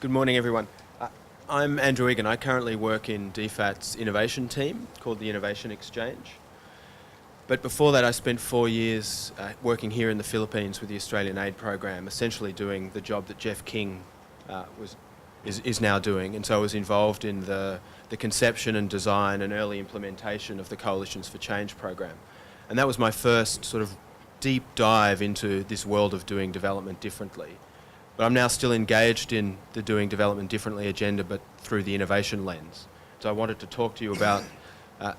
Good morning, everyone. I'm Andrew Egan. I currently work in DFAT's innovation team called the Innovation Exchange. But before that, I spent 4 years working here in the Philippines with the Australian Aid Program, essentially doing the job that Jeff King is now doing. And so I was involved in the conception and design and early implementation of the Coalitions for Change program. And that was my first sort of deep dive into this world of doing development differently. But I'm now still engaged in the Doing Development Differently agenda, but through the innovation lens. So I wanted to talk to you about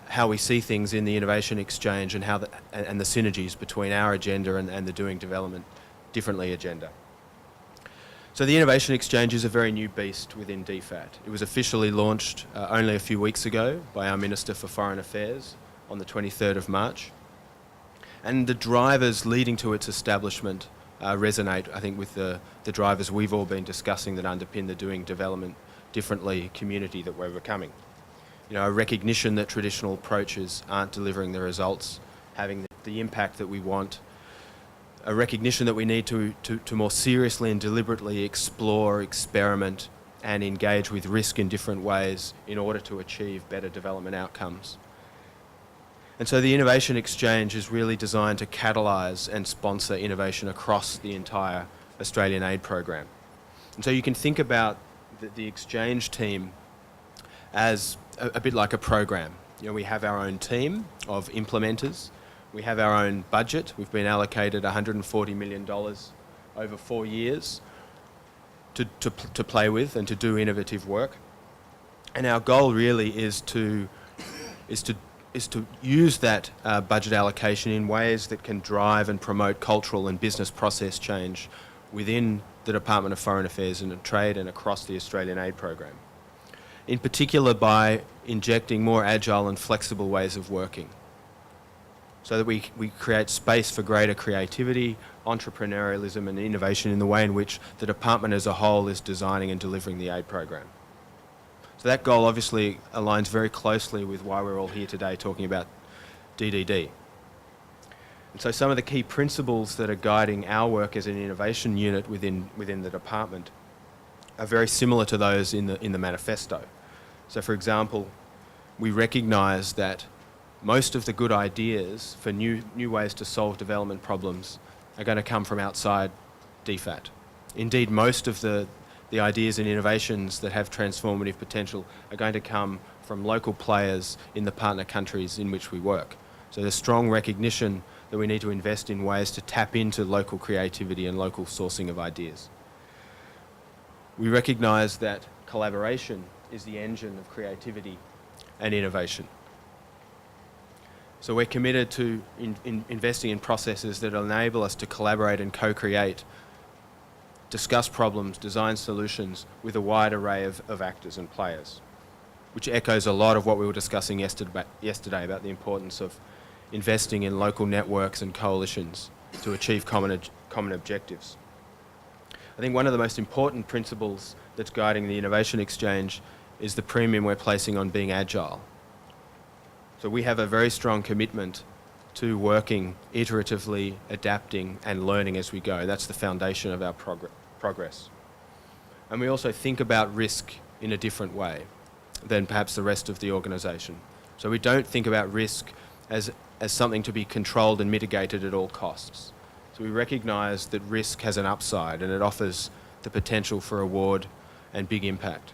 how we see things in the Innovation Exchange and and the synergies between our agenda and the Doing Development Differently agenda. So the Innovation Exchange is a very new beast within DFAT. It was officially launched only a few weeks ago by our Minister for Foreign Affairs on the 23rd of March. And the drivers leading to its establishment resonate, I think, with the drivers we've all been discussing that underpin the Doing Development Differently community that we're becoming. You know, a recognition that traditional approaches aren't delivering the results, having the impact that we want, a recognition that we need to more seriously and deliberately explore, experiment, and engage with risk in different ways in order to achieve better development outcomes. And so the Innovation Exchange is really designed to catalyse and sponsor innovation across the entire Australian Aid program. And so you can think about the exchange team as a bit like a program. You know, we have our own team of implementers. We have our own budget. We've been allocated $140 million over 4 years to play with and to do innovative work. And our goal really is to use that budget allocation in ways that can drive and promote cultural and business process change within the Department of Foreign Affairs and Trade and across the Australian Aid program. In particular by injecting more agile and flexible ways of working so that we create space for greater creativity, entrepreneurialism and innovation in the way in which the department as a whole is designing and delivering the aid program. So that goal obviously aligns very closely with why we're all here today talking about DDD. And so some of the key principles that are guiding our work as an innovation unit within the department are very similar to those in the manifesto. So for example, we recognise that most of the good ideas for new ways to solve development problems are going to come from outside DFAT. Indeed, most of the ideas and innovations that have transformative potential are going to come from local players in the partner countries in which we work. So there's strong recognition that we need to invest in ways to tap into local creativity and local sourcing of ideas. We recognise that collaboration is the engine of creativity and innovation. So we're committed to investing in processes that enable us to collaborate and co-create, discuss problems, design solutions with a wide array of actors and players, which echoes a lot of what we were discussing yesterday about the importance of investing in local networks and coalitions to achieve common objectives. I think one of the most important principles that's guiding the Innovation Exchange is the premium we're placing on being agile. So we have a very strong commitment to working iteratively, adapting and learning as we go. That's the foundation of our progress. And we also think about risk in a different way than perhaps the rest of the organisation. So we don't think about risk as something to be controlled and mitigated at all costs. So we recognise that risk has an upside and it offers the potential for reward and big impact.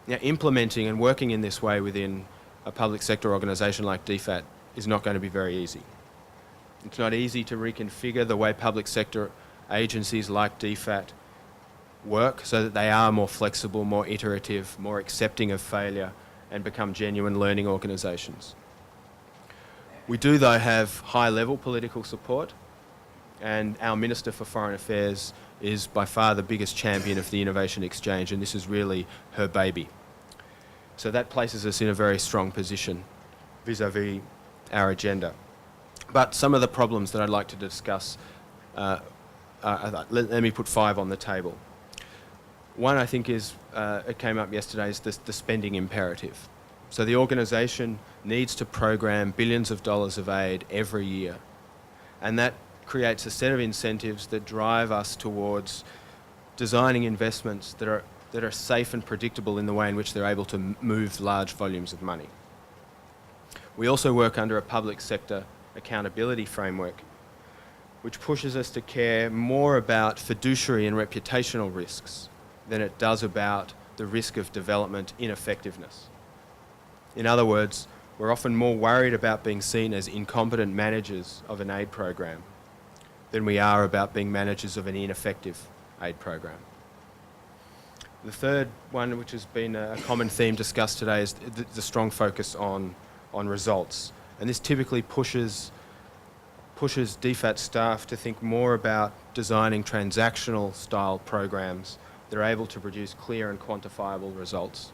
Now, implementing and working in this way within a public sector organisation like DFAT is not going to be very easy. It's not easy to reconfigure the way public sector agencies like DFAT work so that they are more flexible, more iterative, more accepting of failure and become genuine learning organisations. We do, though, have high-level political support, and our Minister for Foreign Affairs is by far the biggest champion of the Innovation Exchange, and this is really her baby. So that places us in a very strong position vis-à-vis our agenda. But some of the problems that I'd like to discuss, let me put 5 on the table. One, I think, is, it came up yesterday, is the spending imperative. So the organisation needs to program billions of dollars of aid every year, and that creates a set of incentives that drive us towards designing investments that are safe and predictable in the way in which they're able to move large volumes of money. We also work under a public sector accountability framework, which pushes us to care more about fiduciary and reputational risks than it does about the risk of development ineffectiveness. In other words, we're often more worried about being seen as incompetent managers of an aid program than we are about being managers of an ineffective aid program. The third one, which has been a common theme discussed today, is the strong focus on results. And this typically pushes DFAT staff to think more about designing transactional style programs that are able to produce clear and quantifiable results,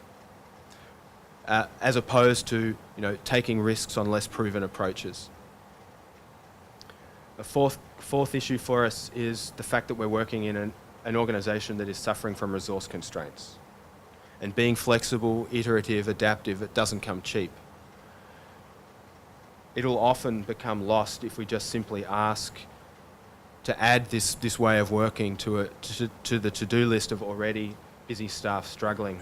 as opposed to taking risks on less proven approaches. A fourth issue for us is the fact that we're working in an organisation that is suffering from resource constraints. And being flexible, iterative, adaptive, it doesn't come cheap. It'll often become lost if we just simply ask to add this way of working to the to-do list of already busy staff struggling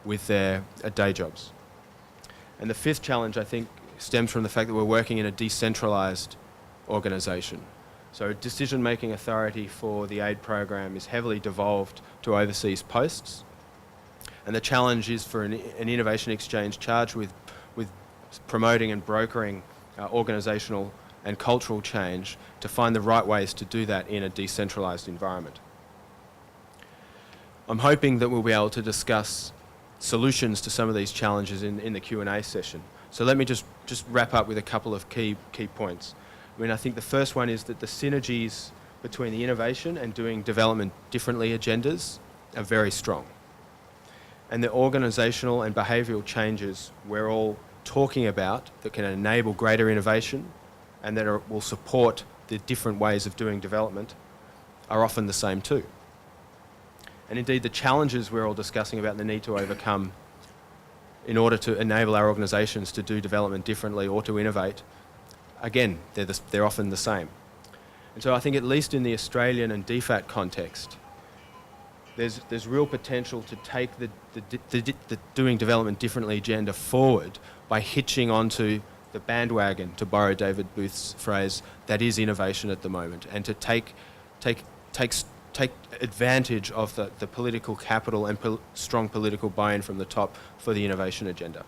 with their day jobs. And the fifth challenge, I think, stems from the fact that we're working in a decentralised organisation. So decision-making authority for the aid program is heavily devolved to overseas posts. And the challenge is for an innovation exchange charged with promoting and brokering organisational and cultural change to find the right ways to do that in a decentralised environment. I'm hoping that we'll be able to discuss solutions to some of these challenges in the Q&A session. So let me just wrap up with a couple of key points. I think the first one is that the synergies between the innovation and doing development differently agendas are very strong. And the organisational and behavioural changes we're all talking about that can enable greater innovation and that will support the different ways of doing development are often the same too. And indeed, the challenges we're all discussing about the need to overcome in order to enable our organisations to do development differently or to innovate, again, they're often the same. And so I think at least in the Australian and DFAT context, there's real potential to take the doing development differently agenda forward by hitching onto the bandwagon, to borrow David Booth's phrase, that is innovation at the moment, and to take advantage of the political capital and strong political buy-in from the top for the innovation agenda.